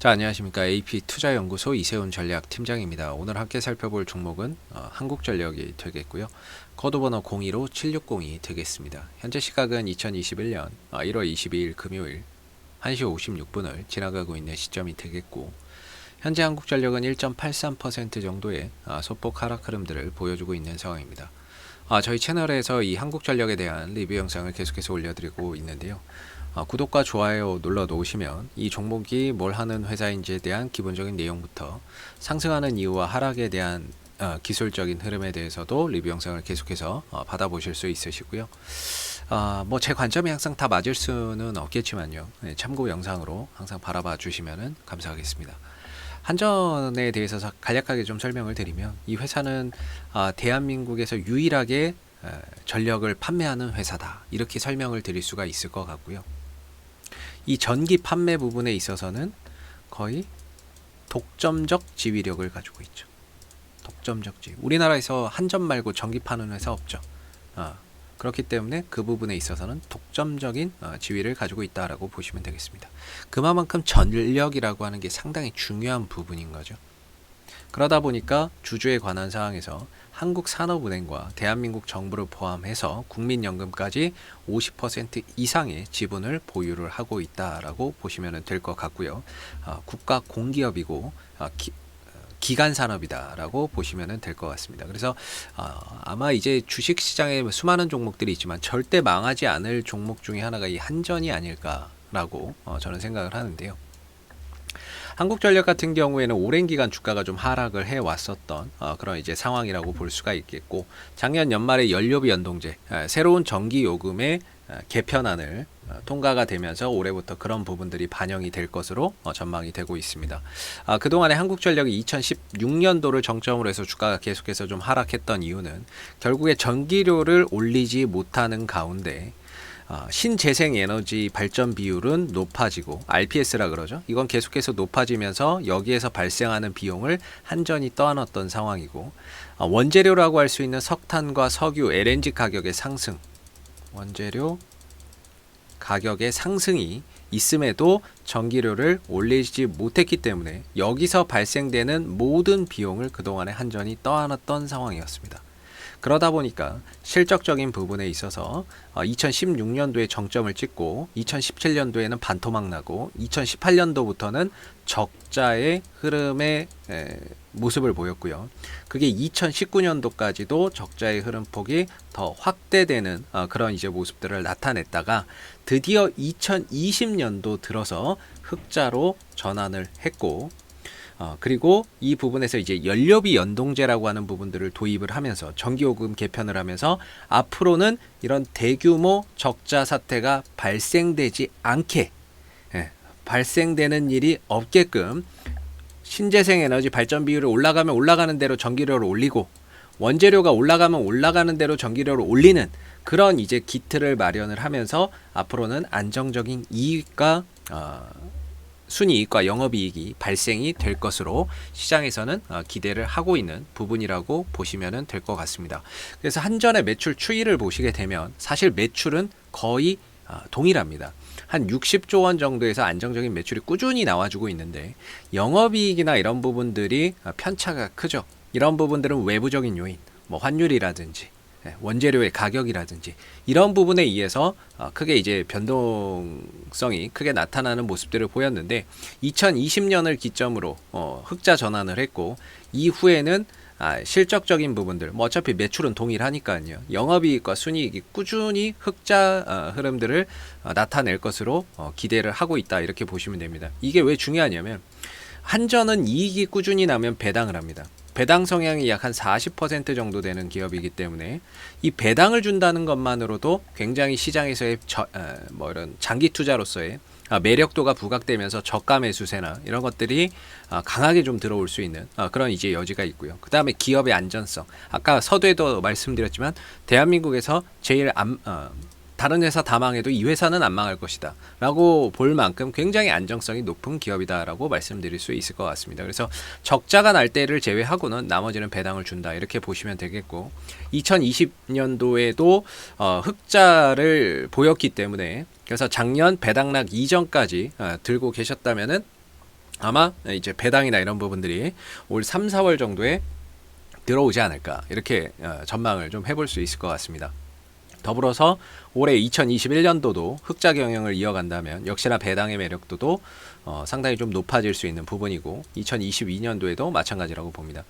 자, 안녕하십니까. AP투자연구소 이세훈 전략팀장입니다. 오늘 함께 살펴볼 종목은 한국전력이 되겠고요. 코드번호 025760이 되겠습니다. 현재 시각은 2021년 1월 22일 금요일 1시 56분을 지나가고 있는 시점이 되겠고, 현재 한국전력은 1.83% 정도의 소폭 하락 흐름들을 보여주고 있는 상황입니다. 저희 채널에서 이 한국전력에 대한 리뷰 영상을 계속해서 올려드리고 있는데요. 구독과 좋아요 눌러 놓으시면 이 종목이 뭘 하는 회사인지에 대한 기본적인 내용부터 상승하는 이유와 하락에 대한 기술적인 흐름에 대해서도 리뷰 영상을 계속해서 받아보실 수 있으시고요. 뭐 제 관점이 항상 다 맞을 수는 없겠지만요. 참고 영상으로 항상 바라봐 주시면 감사하겠습니다. 한전에 대해서 간략하게 좀 설명을 드리면, 이 회사는 대한민국에서 유일하게 전력을 판매하는 회사다, 이렇게 설명을 드릴 수가 있을 것 같고요. 이 전기 판매 부분에 있어서는 거의 독점적 지위력을 가지고 있죠. 독점적 지위. 우리나라에서 한전 말고 전기 파는 회사 없죠. 그렇기 때문에 그 부분에 있어서는 독점적인 지위를 가지고 있다라고 보시면 되겠습니다. 그만큼 전력이라고 하는 게 상당히 중요한 부분인 거죠. 그러다 보니까 주주에 관한 사항에서 한국산업은행과 대한민국 정부를 포함해서 국민연금까지 50% 이상의 지분을 보유를 하고 있다라고 보시면 될 것 같고요. 국가 공기업이고 기간산업이다라고 보시면 될 것 같습니다. 그래서 아마 이제 주식시장에 수많은 종목들이 있지만 절대 망하지 않을 종목 중에 하나가 이 한전이 아닐까라고 저는 생각을 하는데요. 한국전력 같은 경우에는 오랜 기간 주가가 좀 하락을 해왔었던 그런 이제 상황이라고 볼 수가 있겠고, 작년 연말에 연료비 연동제, 새로운 전기요금의 개편안을 통과가 되면서 올해부터 그런 부분들이 반영이 될 것으로 전망이 되고 있습니다. 그동안에 한국전력이 2016년도를 정점으로 해서 주가가 계속해서 좀 하락했던 이유는 결국에 전기료를 올리지 못하는 가운데 신재생에너지 발전 비율은 높아지고, RPS라 그러죠. 이건 계속해서 높아지면서 여기에서 발생하는 비용을 한전이 떠안았던 상황이고, 원재료라고 할 수 있는 석탄과 석유, LNG 가격의 상승, 원재료 가격의 상승이 있음에도 전기료를 올리지 못했기 때문에 여기서 발생되는 모든 비용을 그동안에 한전이 떠안았던 상황이었습니다. 그러다 보니까 실적적인 부분에 있어서 2016년도에 정점을 찍고 2017년도에는 반토막 나고 2018년도부터는 적자의 흐름의 모습을 보였고요. 그게 2019년도까지도 적자의 흐름폭이 더 확대되는 그런 이제 모습들을 나타냈다가 드디어 2020년도 들어서 흑자로 전환을 했고, 그리고 이 부분에서 이제 연료비 연동제라고 하는 부분들을 도입을 하면서 전기요금 개편을 하면서 앞으로는 이런 대규모 적자 사태가 발생되지 않게, 발생되는 일이 없게끔 신재생 에너지 발전 비율이 올라가면 올라가는 대로 전기료를 올리고, 원재료가 올라가면 올라가는 대로 전기료를 올리는 그런 이제 기틀을 마련을 하면서 앞으로는 안정적인 이익과 순이익과 영업이익이 발생이 될 것으로 시장에서는 기대를 하고 있는 부분이라고 보시면 될 것 같습니다. 그래서 한전의 매출 추이를 보시게 되면 사실 매출은 거의 동일합니다. 한 60조 원 정도에서 안정적인 매출이 꾸준히 나와주고 있는데, 영업이익이나 이런 부분들이 편차가 크죠. 이런 부분들은 외부적인 요인, 뭐 환율이라든지 원재료의 가격이라든지 이런 부분에 의해서 크게 이제 변동성이 크게 나타나는 모습들을 보였는데, 2020년을 기점으로 흑자 전환을 했고, 이후에는 실적적인 부분들, 뭐 어차피 매출은 동일하니까요. 영업이익과 순이익이 꾸준히 흑자 흐름들을 나타낼 것으로 기대를 하고 있다, 이렇게 보시면 됩니다. 이게 왜 중요하냐면, 한전은 이익이 꾸준히 나면 배당을 합니다. 배당 성향이 약 한 40% 정도 되는 기업이기 때문에 이 배당을 준다는 것만으로도 굉장히 시장에서의 뭐 이런 장기 투자로서의 매력도가 부각되면서 저가 매수세나 이런 것들이 강하게 좀 들어올 수 있는 그런 이제 여지가 있고요. 그 다음에 기업의 안전성. 아까 서두에도 말씀드렸지만 대한민국에서 제일 다른 회사 다 망해도 이 회사는 안 망할 것이다 라고 볼 만큼 굉장히 안정성이 높은 기업이다 라고 말씀드릴 수 있을 것 같습니다. 그래서 적자가 날 때를 제외하고는 나머지는 배당을 준다, 이렇게 보시면 되겠고, 2020년도에도 흑자를 보였기 때문에, 그래서 작년 배당락 이전까지 들고 계셨다면은 아마 이제 배당이나 이런 부분들이 올 3, 4월 정도에 들어오지 않을까 이렇게 전망을 좀 해볼 수 있을 것 같습니다. 더불어서 올해 2021년도도 흑자 경영을 이어간다면 역시나 배당의 매력도도 상당히 좀 높아질 수 있는 부분이고 2022년도에도 마찬가지라고 봅니다.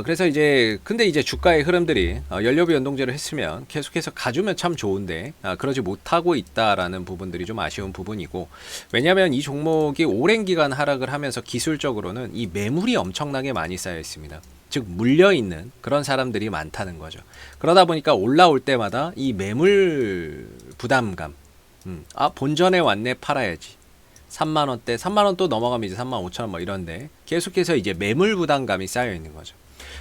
그래서 근데 이제 주가의 흐름들이 연료비 연동제를 했으면 계속해서 가주면 참 좋은데 그러지 못하고 있다라는 부분들이 좀 아쉬운 부분이고, 왜냐하면 이 종목이 오랜 기간 하락을 하면서 기술적으로는 이 매물이 엄청나게 많이 쌓여 있습니다. 즉 물려있는 그런 사람들이 많다는 거죠. 그러다 보니까 올라올 때마다 이 매물 부담감, 본전에 왔네 팔아야지, 3만원대 3만원 또 넘어가면 이제 35,000원 뭐 이런데 계속해서 이제 매물 부담감이 쌓여 있는 거죠.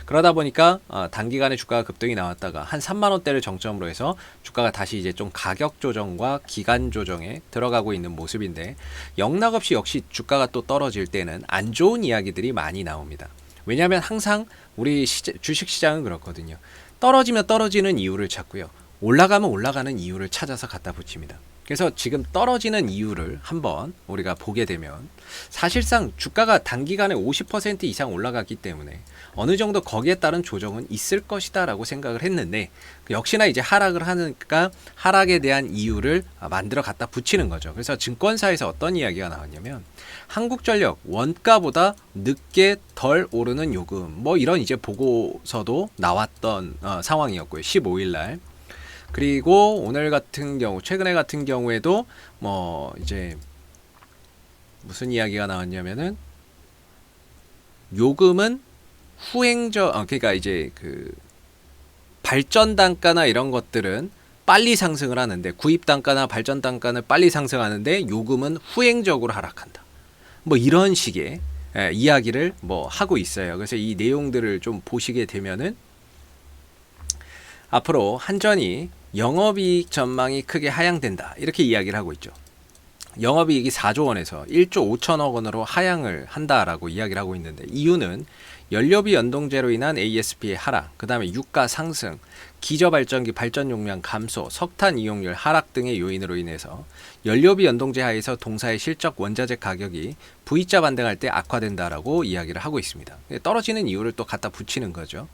그러다 보니까 단기간에 주가가 급등이 나왔다가 한 3만원대를 정점으로 해서 주가가 다시 이제 좀 가격 조정과 기간 조정에 들어가고 있는 모습인데, 영락없이 역시 주가가 또 떨어질 때는 안 좋은 이야기들이 많이 나옵니다. 왜냐하면 항상 우리 주식시장은 그렇거든요. 떨어지면 떨어지는 이유를 찾고요, 올라가면 올라가는 이유를 찾아서 갖다 붙입니다. 그래서 지금 떨어지는 이유를 한번 우리가 보게 되면 사실상 주가가 단기간에 50% 이상 올라갔기 때문에 어느 정도 거기에 따른 조정은 있을 것이다 라고 생각을 했는데, 역시나 이제 하락을 하니까 하락에 대한 이유를 만들어 갖다 붙이는 거죠. 그래서 증권사에서 어떤 이야기가 나왔냐면 한국전력 원가보다 늦게 덜 오르는 요금 뭐 이런 이제 보고서도 나왔던 상황이었고요, 15일 날. 그리고 오늘 같은 경우, 최근에 같은 경우에도 뭐 이제 무슨 이야기가 나왔냐면은 요금은 그러니까 이제 그 발전 단가나 이런 것들은 빨리 상승을 하는데, 구입 단가나 발전 단가는 빨리 상승하는데 요금은 후행적으로 하락한다. 뭐 이런 식의 이야기를 뭐 하고 있어요. 그래서 이 내용들을 좀 보시게 되면은 앞으로 한전이 영업이익 전망이 크게 하향된다 이렇게 이야기를 하고 있죠. 영업이익이 4조 원에서 1조 5천억 원으로 하향을 한다라고 이야기를 하고 있는데, 이유는 연료비 연동제로 인한 ASP의 하락, 그 다음에 유가 상승, 기저발전기 발전 용량 감소, 석탄 이용률 하락 등의 요인으로 인해서 연료비 연동제 하에서 동사의 실적 원자재 가격이 V자 반등할 때 악화된다라고 이야기를 하고 있습니다. 떨어지는 이유를 또 갖다 붙이는 거죠.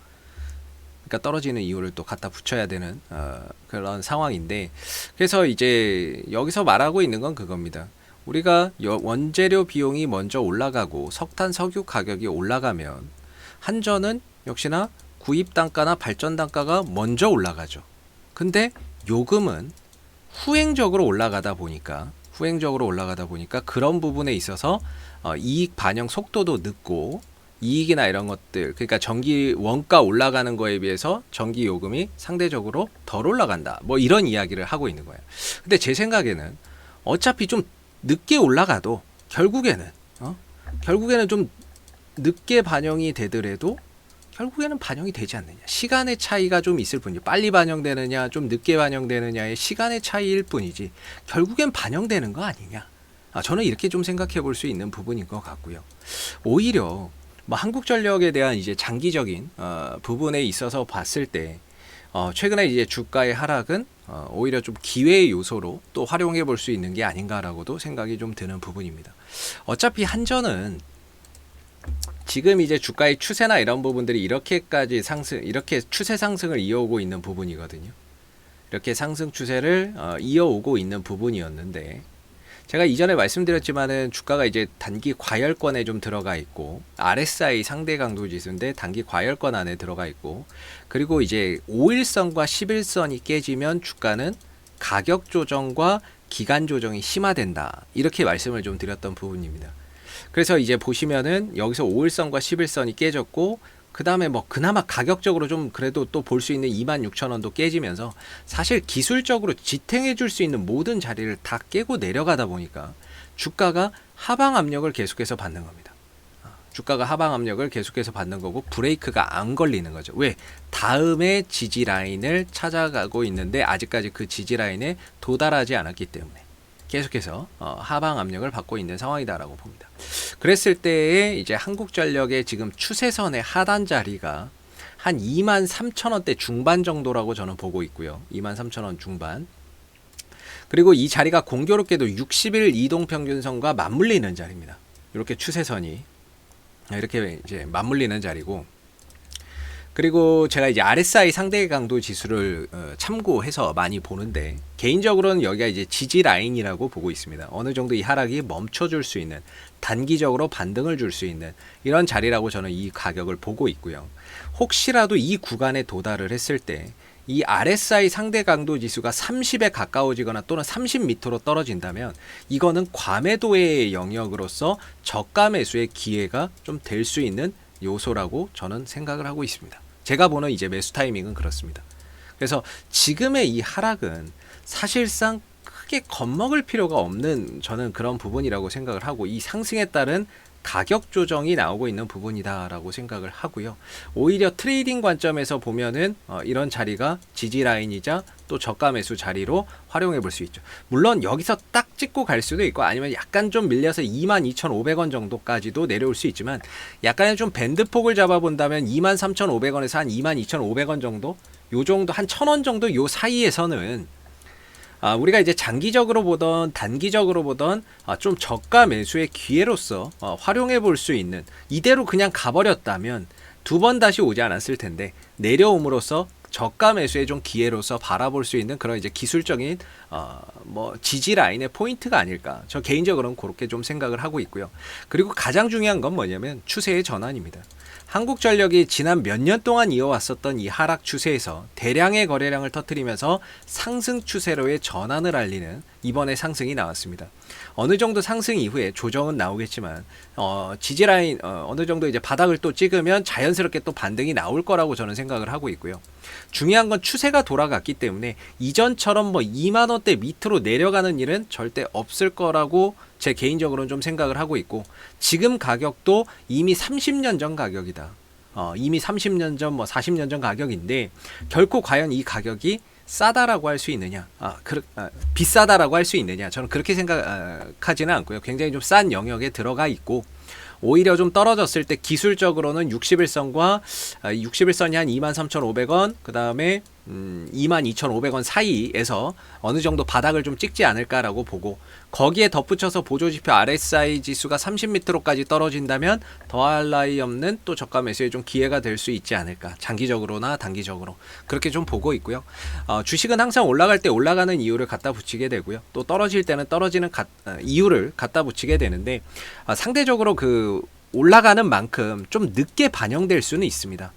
그러니까 떨어지는 이유를 또 갖다 붙여야 되는 그런 상황인데, 그래서 이제 여기서 말하고 있는 건 그겁니다. 우리가 원재료 비용이 먼저 올라가고 석탄 석유 가격이 올라가면 한전은 역시나 구입 단가나 발전 단가가 먼저 올라가죠. 근데 요금은 후행적으로 올라가다 보니까 그런 부분에 있어서 이익 반영 속도도 늦고, 이익이나 이런 것들, 그러니까 전기 원가 올라가는 거에 비해서 전기 요금이 상대적으로 덜 올라간다 뭐 이런 이야기를 하고 있는 거예요. 근데 제 생각에는 어차피 좀 늦게 올라가도 결국에는 좀 늦게 반영이 되더라도 결국에는 반영이 되지 않느냐, 시간의 차이가 좀 있을 뿐이지, 빨리 반영되느냐 좀 늦게 반영되느냐의 시간의 차이일 뿐이지 결국엔 반영되는 거 아니냐, 저는 이렇게 좀 생각해 볼 수 있는 부분인 것 같고요. 오히려 뭐 한국전력에 대한 이제 장기적인 부분에 있어서 봤을 때 최근에 이제 주가의 하락은 오히려 좀 기회의 요소로 또 활용해 볼 수 있는 게 아닌가라고도 생각이 좀 드는 부분입니다. 어차피 한전은 지금 이제 주가의 추세나 이런 부분들이 이렇게 추세 상승을 이어오고 있는 부분이거든요. 이렇게 상승 추세를 이어오고 있는 부분이었는데, 제가 이전에 말씀드렸지만은 주가가 이제 단기 과열권에 좀 들어가 있고, RSI 상대 강도 지수인데 단기 과열권 안에 들어가 있고, 그리고 이제 5일선과 11선이 깨지면 주가는 가격 조정과 기간 조정이 심화된다 이렇게 말씀을 좀 드렸던 부분입니다. 그래서 이제 보시면은 여기서 5일선과 11선이 깨졌고, 그 다음에 뭐 그나마 가격적으로 좀 그래도 또 볼 수 있는 26,000원도 깨지면서 사실 기술적으로 지탱해 줄 수 있는 모든 자리를 다 깨고 내려가다 보니까 주가가 하방 압력을 계속해서 받는 겁니다. 주가가 하방 압력을 계속해서 받는 거고 브레이크가 안 걸리는 거죠. 왜? 다음에 지지 라인을 찾아가고 있는데 아직까지 그 지지 라인에 도달하지 않았기 때문에 계속해서 하방 압력을 받고 있는 상황이다라고 봅니다. 그랬을 때에 이제 한국전력의 지금 추세선의 하단 자리가 한 23,000원대 중반 정도라고 저는 보고 있고요. 23,000원 중반. 그리고 이 자리가 공교롭게도 60일 이동평균선과 맞물리는 자리입니다. 이렇게 추세선이 이렇게 이제 맞물리는 자리고, 그리고 제가 이제 RSI 상대 강도 지수를 참고해서 많이 보는데, 개인적으로는 여기가 이제 지지 라인이라고 보고 있습니다. 어느 정도 이 하락이 멈춰줄 수 있는, 단기적으로 반등을 줄 수 있는 이런 자리라고 저는 이 가격을 보고 있고요. 혹시라도 이 구간에 도달을 했을 때 이 RSI 상대 강도 지수가 30에 가까워지거나 또는 30 밑으로 떨어진다면 이거는 과매도의 영역으로서 저가 매수의 기회가 좀 될 수 있는 요소라고 저는 생각을 하고 있습니다. 제가 보는 이제 매수 타이밍은 그렇습니다. 그래서 지금의 이 하락은 사실상 크게 겁먹을 필요가 없는 저는 그런 부분이라고 생각을 하고, 이 상승에 따른 가격 조정이 나오고 있는 부분이다라고 생각을 하고요. 오히려 트레이딩 관점에서 보면은 이런 자리가 지지 라인이자 또 저가 매수 자리로 활용해 볼 수 있죠. 물론 여기서 딱 찍고 갈 수도 있고, 아니면 약간 좀 밀려서 22,500원 정도까지도 내려올 수 있지만, 약간의 좀 밴드폭을 잡아본다면 23,500원에서 한 22,500원 정도, 요 정도 한 1,000원 정도 요 사이에서는 우리가 이제 장기적으로 보던 단기적으로 보던 좀 저가 매수의 기회로서 활용해 볼 수 있는, 이대로 그냥 가버렸다면 두 번 다시 오지 않았을 텐데 내려옴으로써 저가 매수의 좀 기회로서 바라볼 수 있는 그런 이제 기술적인 뭐 지지 라인의 포인트가 아닐까, 저 개인적으로는 그렇게 좀 생각을 하고 있고요. 그리고 가장 중요한 건 뭐냐면 추세의 전환입니다. 한국전력이 지난 몇 년 동안 이어왔었던 이 하락 추세에서 대량의 거래량을 터뜨리면서 상승 추세로의 전환을 알리는 이번에 상승이 나왔습니다. 어느 정도 상승 이후에 조정은 나오겠지만 지지라인 어느 정도 이제 바닥을 또 찍으면 자연스럽게 또 반등이 나올 거라고 저는 생각을 하고 있고요. 중요한 건 추세가 돌아갔기 때문에 이전처럼 뭐 2만 원대 밑으로 내려가는 일은 절대 없을 거라고 제 개인적으로는 좀 생각을 하고 있고, 지금 가격도 이미 30년 전 가격이다. 이미 30년 전, 뭐 40년 전 가격인데 결코 과연 이 가격이 싸다라고 할 수 있느냐, 비싸다라고 할 수 있느냐, 저는 그렇게 생각하지는 않고요. 굉장히 좀 싼 영역에 들어가 있고, 오히려 좀 떨어졌을 때 기술적으로는 61선과 61선이 한 23,500원, 그 다음에 22,500원 사이에서 어느 정도 바닥을 좀 찍지 않을까라고 보고, 거기에 덧붙여서 보조지표 RSI 지수가 30m로까지 떨어진다면 더할 나위 없는 또 저가 매수에 좀 기회가 될 수 있지 않을까, 장기적으로나 단기적으로 그렇게 좀 보고 있고요. 주식은 항상 올라갈 때 올라가는 이유를 갖다 붙이게 되고요, 또 떨어질 때는 떨어지는 이유를 갖다 붙이게 되는데, 상대적으로 그 올라가는 만큼 좀 늦게 반영될 수는 있습니다.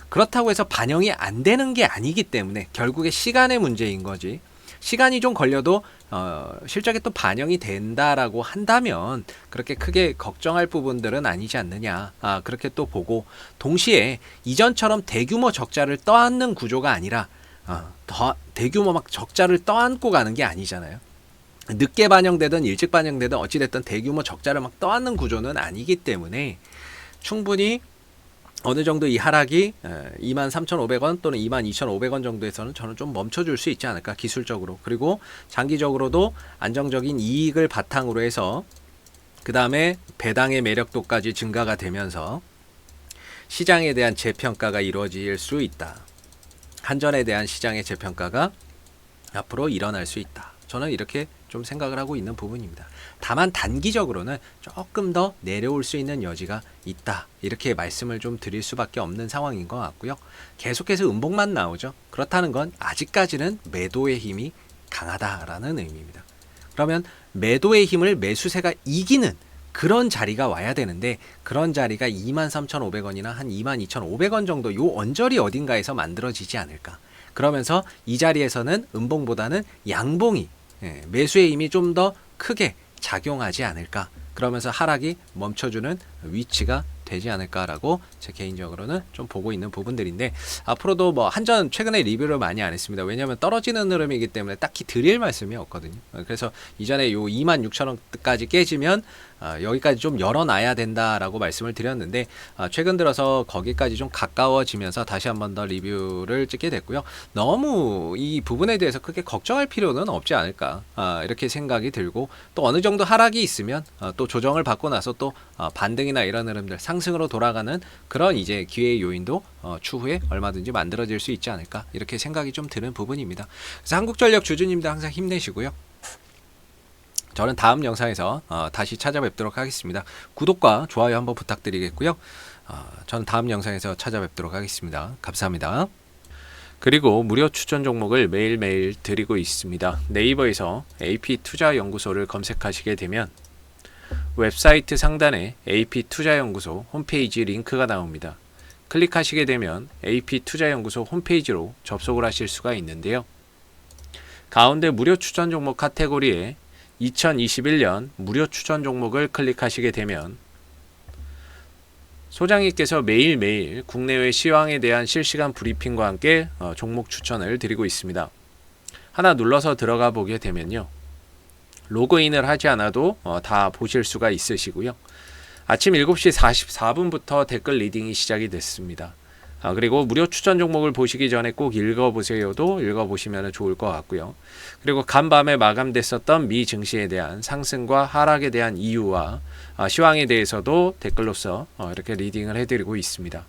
그렇다고 해서 반영이 안 되는 게 아니기 때문에 결국에 시간의 문제인 거지, 시간이 좀 걸려도 실적에 또 반영이 된다라고 한다면 그렇게 크게 걱정할 부분들은 아니지 않느냐, 그렇게 또 보고, 동시에 이전처럼 대규모 적자를 떠안는 구조가 아니라 더 대규모 막 적자를 떠안고 가는 게 아니잖아요. 늦게 반영되든 일찍 반영되든 어찌됐든 대규모 적자를 막 떠안는 구조는 아니기 때문에 충분히 어느 정도 이 하락이 23,500원 또는 22,500원 정도에서는 저는 좀 멈춰줄 수 있지 않을까, 기술적으로. 그리고 장기적으로도 안정적인 이익을 바탕으로 해서 그 다음에 배당의 매력도까지 증가가 되면서 시장에 대한 재평가가 이루어질 수 있다. 한전에 대한 시장의 재평가가 앞으로 일어날 수 있다. 저는 이렇게 좀 생각을 하고 있는 부분입니다. 다만 단기적으로는 조금 더 내려올 수 있는 여지가 있다, 이렇게 말씀을 좀 드릴 수밖에 없는 상황인 것 같고요. 계속해서 음봉만 나오죠. 그렇다는 건 아직까지는 매도의 힘이 강하다라는 의미입니다. 그러면 매도의 힘을 매수세가 이기는 그런 자리가 와야 되는데, 그런 자리가 23,500원이나 한 22,500원 정도 요 언저리 어딘가에서 만들어지지 않을까. 그러면서 이 자리에서는 음봉보다는 양봉이, 매수의 힘이 좀 더 크게 작용하지 않을까. 그러면서 하락이 멈춰주는 위치가 되지 않을까라고 제 개인적으로는 좀 보고 있는 부분들인데, 앞으로도 뭐 한전 최근에 리뷰를 많이 안 했습니다. 왜냐하면 떨어지는 흐름이기 때문에 딱히 드릴 말씀이 없거든요. 그래서 이전에 요 26,000원까지 깨지면 여기까지 좀 열어놔야 된다라고 말씀을 드렸는데, 최근 들어서 거기까지 좀 가까워지면서 다시 한 번 더 리뷰를 찍게 됐고요. 너무 이 부분에 대해서 크게 걱정할 필요는 없지 않을까, 이렇게 생각이 들고, 또 어느 정도 하락이 있으면 또 조정을 받고 나서 또 반등이나 이런 흐름들, 상승으로 돌아가는 그런 이제 기회의 요인도 추후에 얼마든지 만들어질 수 있지 않을까, 이렇게 생각이 좀 드는 부분입니다. 그래서 한국전력 주주님들 항상 힘내시고요. 저는 다음 영상에서 다시 찾아뵙도록 하겠습니다. 구독과 좋아요 한번 부탁드리겠고요. 저는 다음 영상에서 찾아뵙도록 하겠습니다. 감사합니다. 그리고 무료 추천 종목을 매일매일 드리고 있습니다. 네이버에서 AP투자연구소를 검색하시게 되면 웹사이트 상단에 AP투자연구소 홈페이지 링크가 나옵니다. 클릭하시게 되면 AP투자연구소 홈페이지로 접속을 하실 수가 있는데요. 가운데 무료 추천 종목 카테고리에 2021년 무료 추천 종목을 클릭하시게 되면 소장님께서 매일매일 국내외 시황에 대한 실시간 브리핑과 함께 종목 추천을 드리고 있습니다. 하나 눌러서 들어가 보게 되면요. 로그인을 하지 않아도 다 보실 수가 있으시고요. 아침 7시 44분부터 댓글 리딩이 시작이 됐습니다. 그리고 무료 추천 종목을 보시기 전에 꼭 읽어보세요도 읽어보시면 좋을 것 같고요. 그리고 간밤에 마감됐었던 미 증시에 대한 상승과 하락에 대한 이유와 시황에 대해서도 댓글로서 이렇게 리딩을 해드리고 있습니다.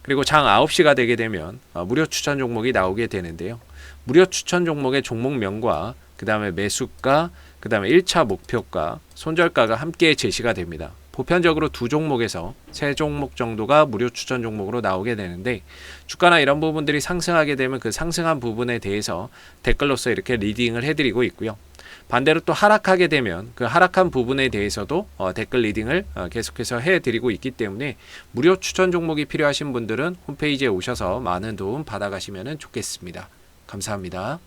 그리고 장 9시가 되게 되면 무료 추천 종목이 나오게 되는데요. 무료 추천 종목의 종목명과 그 다음에 매수가, 그 다음에 1차 목표가, 손절가가 함께 제시가 됩니다. 보편적으로 2종목에서 3종목 정도가 무료 추천 종목으로 나오게 되는데 주가나 이런 부분들이 상승하게 되면 그 상승한 부분에 대해서 댓글로서 이렇게 리딩을 해드리고 있고요. 반대로 또 하락하게 되면 그 하락한 부분에 대해서도 댓글 리딩을 계속해서 해드리고 있기 때문에 무료 추천 종목이 필요하신 분들은 홈페이지에 오셔서 많은 도움 받아가시면 좋겠습니다. 감사합니다.